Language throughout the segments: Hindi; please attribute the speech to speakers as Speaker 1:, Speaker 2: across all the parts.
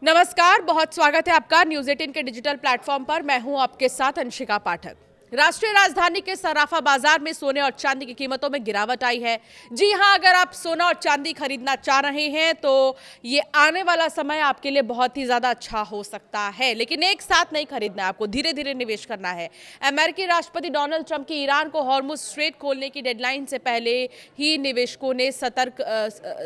Speaker 1: नमस्कार, बहुत स्वागत है आपका न्यूज़ 18 के डिजिटल प्लेटफॉर्म पर। मैं हूं आपके साथ अंशिका पाठक। राष्ट्रीय राजधानी के सराफा बाजार में सोने और चांदी की कीमतों में गिरावट आई है। जी हां, अगर आप सोना और चांदी खरीदना चाह रहे हैं तो ये आने वाला समय आपके लिए बहुत ही ज़्यादा अच्छा हो सकता है, लेकिन एक साथ नहीं खरीदना है, आपको धीरे धीरे निवेश करना है। अमेरिकी राष्ट्रपति डोनाल्ड ट्रंप की ईरान को हॉर्मुज स्ट्रेट खोलने की डेडलाइन से पहले ही निवेशकों ने सतर्क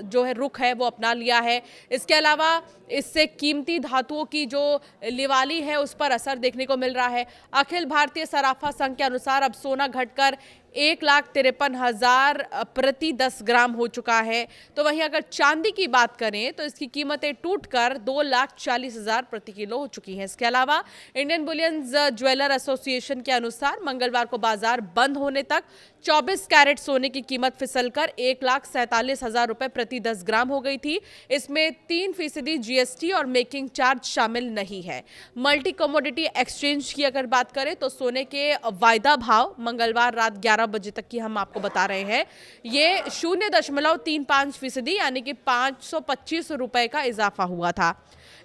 Speaker 1: जो है रुख है वो अपना लिया है। इसके अलावा इससे कीमती धातुओं की जो लिवाली है उस पर असर देखने को मिल रहा है। अखिल भारतीय सराफा संघ के अनुसार अब सोना घटकर 1,53,000 प्रति 10 ग्राम हो चुका है। तो वहीं अगर चांदी की बात करें तो इसकी कीमतें टूटकर 2,40,000 प्रति किलो हो चुकी हैं। इसके अलावा इंडियन बुलियंस ज्वेलर एसोसिएशन के अनुसार मंगलवार को बाजार बंद होने तक 24 कैरेट सोने की कीमत फिसलकर 1,47,000 रुपए प्रति 10 ग्राम हो गई थी। इसमें 3% जीएसटी और मेकिंग चार्ज शामिल नहीं है। मल्टी कमोडिटी एक्सचेंज की अगर बात करें तो सोने के वायदा भाव मंगलवार रात 11 बजे तक की हम आपको बता रहे हैं, ये 0.35% यानी कि 525 रुपए का इजाफा हुआ था।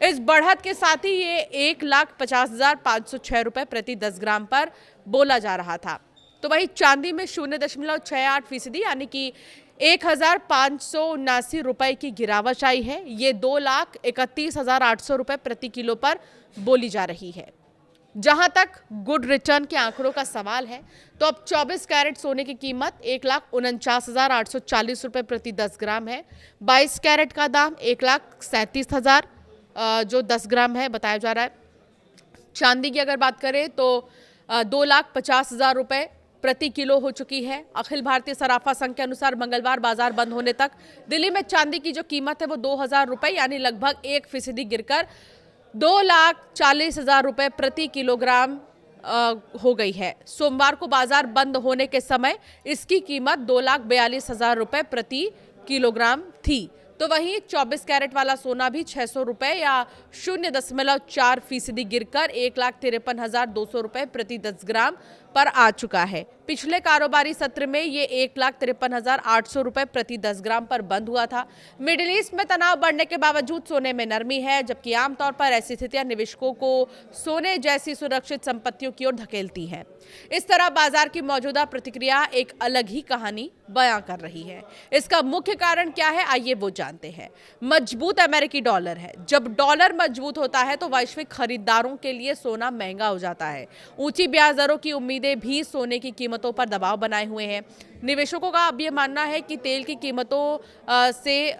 Speaker 1: इस बढ़त के साथ ही ये 1,50,506 रुपए प्रति 10 ग्राम पर बोला जा रहा था। तो वही चांदी में 0.68% यानी कि 1,579 रुपए की गिरावट आई है। ये 2,31,800 रुपए प्रति किलो पर बोली जा रही है। जहां तक गुड रिटर्न के आंकड़ों का सवाल है तो अब 24 कैरेट सोने की कीमत 1,49,840 रुपए प्रति 10 ग्राम है। 22 कैरेट का दाम 1,37,000 जो 10 ग्राम है बताया जा रहा है। चांदी की अगर बात करें तो 2,50,000 रुपए प्रति किलो हो चुकी है। अखिल भारतीय सराफा संघ के अनुसार मंगलवार बाजार बंद होने तक दिल्ली में चांदी की जो कीमत है वो 2,000 रुपए यानी लगभग 1% गिरकर 2,40,000 रुपए प्रति किलोग्राम हो गई है। सोमवार को बाजार बंद होने के समय इसकी कीमत 2,42,000 रुपए प्रति किलोग्राम थी। तो वहीं 24 कैरेट वाला सोना भी 600 रुपए या 0.4% गिरकर 1,53,200 रुपए प्रति 10 ग्राम पर आ चुका है। पिछले कारोबारी सत्र में ये 1,53,800 रुपए प्रति 10 ग्राम पर बंद हुआ था। मिडिल ईस्ट में तनाव बढ़ने के बावजूद सोने में नरमी है, जबकि आमतौर पर ऐसी स्थितियां निवेशकों को सोने जैसी सुरक्षित संपत्तियों की ओर धकेलती हैं। इस तरह बाजार की मौजूदा प्रतिक्रिया एक अलग ही कहानी बयां कर रही है। इसका मुख्य कारण क्या है, आइए वो जानते हैं। मजबूत अमेरिकी डॉलर है। जब डॉलर मजबूत होता है तो वैश्विक खरीदारों के लिए सोना महंगा हो जाता है। ऊंची ब्याज दरों की उम्मीदें भी सोने की कीमतों पर दबाव बनाए हुए हैं। निवेशकों का अब यह मानना है कि तेल की कीमतों से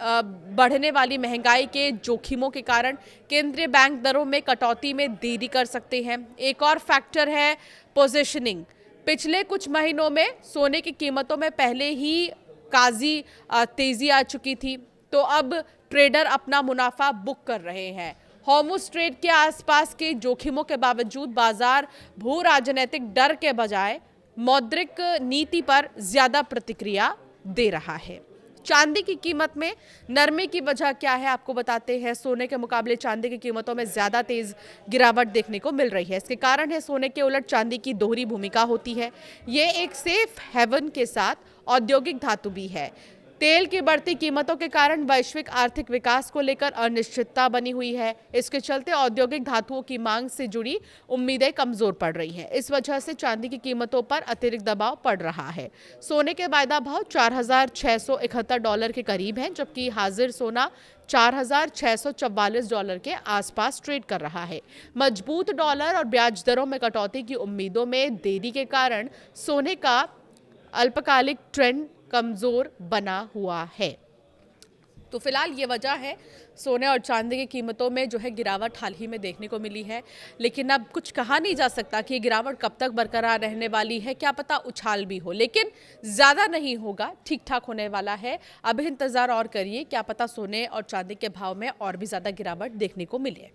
Speaker 1: बढ़ने वाली महंगाई के जोखिमों के कारण केंद्रीय बैंक दरों में कटौती में देरी कर सकते हैं। एक और फैक्टर है पोजीशनिंग। पिछले कुछ महीनों में सोने की कीमतों में पहले ही काजी तेजी आ चुकी थी, तो अब ट्रेडर अपना मुनाफा बुक कर रहे हैं। हॉर्मुज ट्रेड के आसपास के जोखिमों के बावजूद बाजार भू राजनीतिक डर के बजाय मौद्रिक नीति पर ज्यादा प्रतिक्रिया दे रहा है। चांदी की कीमत में नरमी की वजह क्या है आपको बताते हैं। सोने के मुकाबले चांदी की कीमतों में ज्यादा तेज गिरावट देखने को मिल रही है। इसके कारण है सोने के उलट चांदी की दोहरी भूमिका होती है। ये एक सेफ हेवन के साथ औद्योगिक धातु भी है। तेल की बढ़ती कीमतों के कारण वैश्विक आर्थिक विकास को लेकर अनिश्चितता बनी हुई है। इसके चलते औद्योगिक धातुओं की मांग से जुड़ी उम्मीदें कमजोर पड़ रही हैं। इस वजह से चांदी की कीमतों पर अतिरिक्त दबाव पड़ रहा है। सोने के वायदा भाव $4,671 के करीब हैं, जबकि हाजिर सोना $4,644 के आसपास ट्रेड कर रहा है। मजबूत डॉलर और ब्याज दरों में कटौती की उम्मीदों में देरी के कारण सोने का अल्पकालिक ट्रेंड कमजोर बना हुआ है। तो फिलहाल ये वजह है सोने और चांदी की कीमतों में जो है गिरावट हाल ही में देखने को मिली है, लेकिन अब कुछ कहा नहीं जा सकता कि ये गिरावट कब तक बरकरार रहने वाली है। क्या पता उछाल भी हो, लेकिन ज़्यादा नहीं होगा, ठीक ठाक होने वाला है। अब इंतज़ार और करिए, क्या पता सोने और चांदी के भाव में और भी ज़्यादा गिरावट देखने को मिले।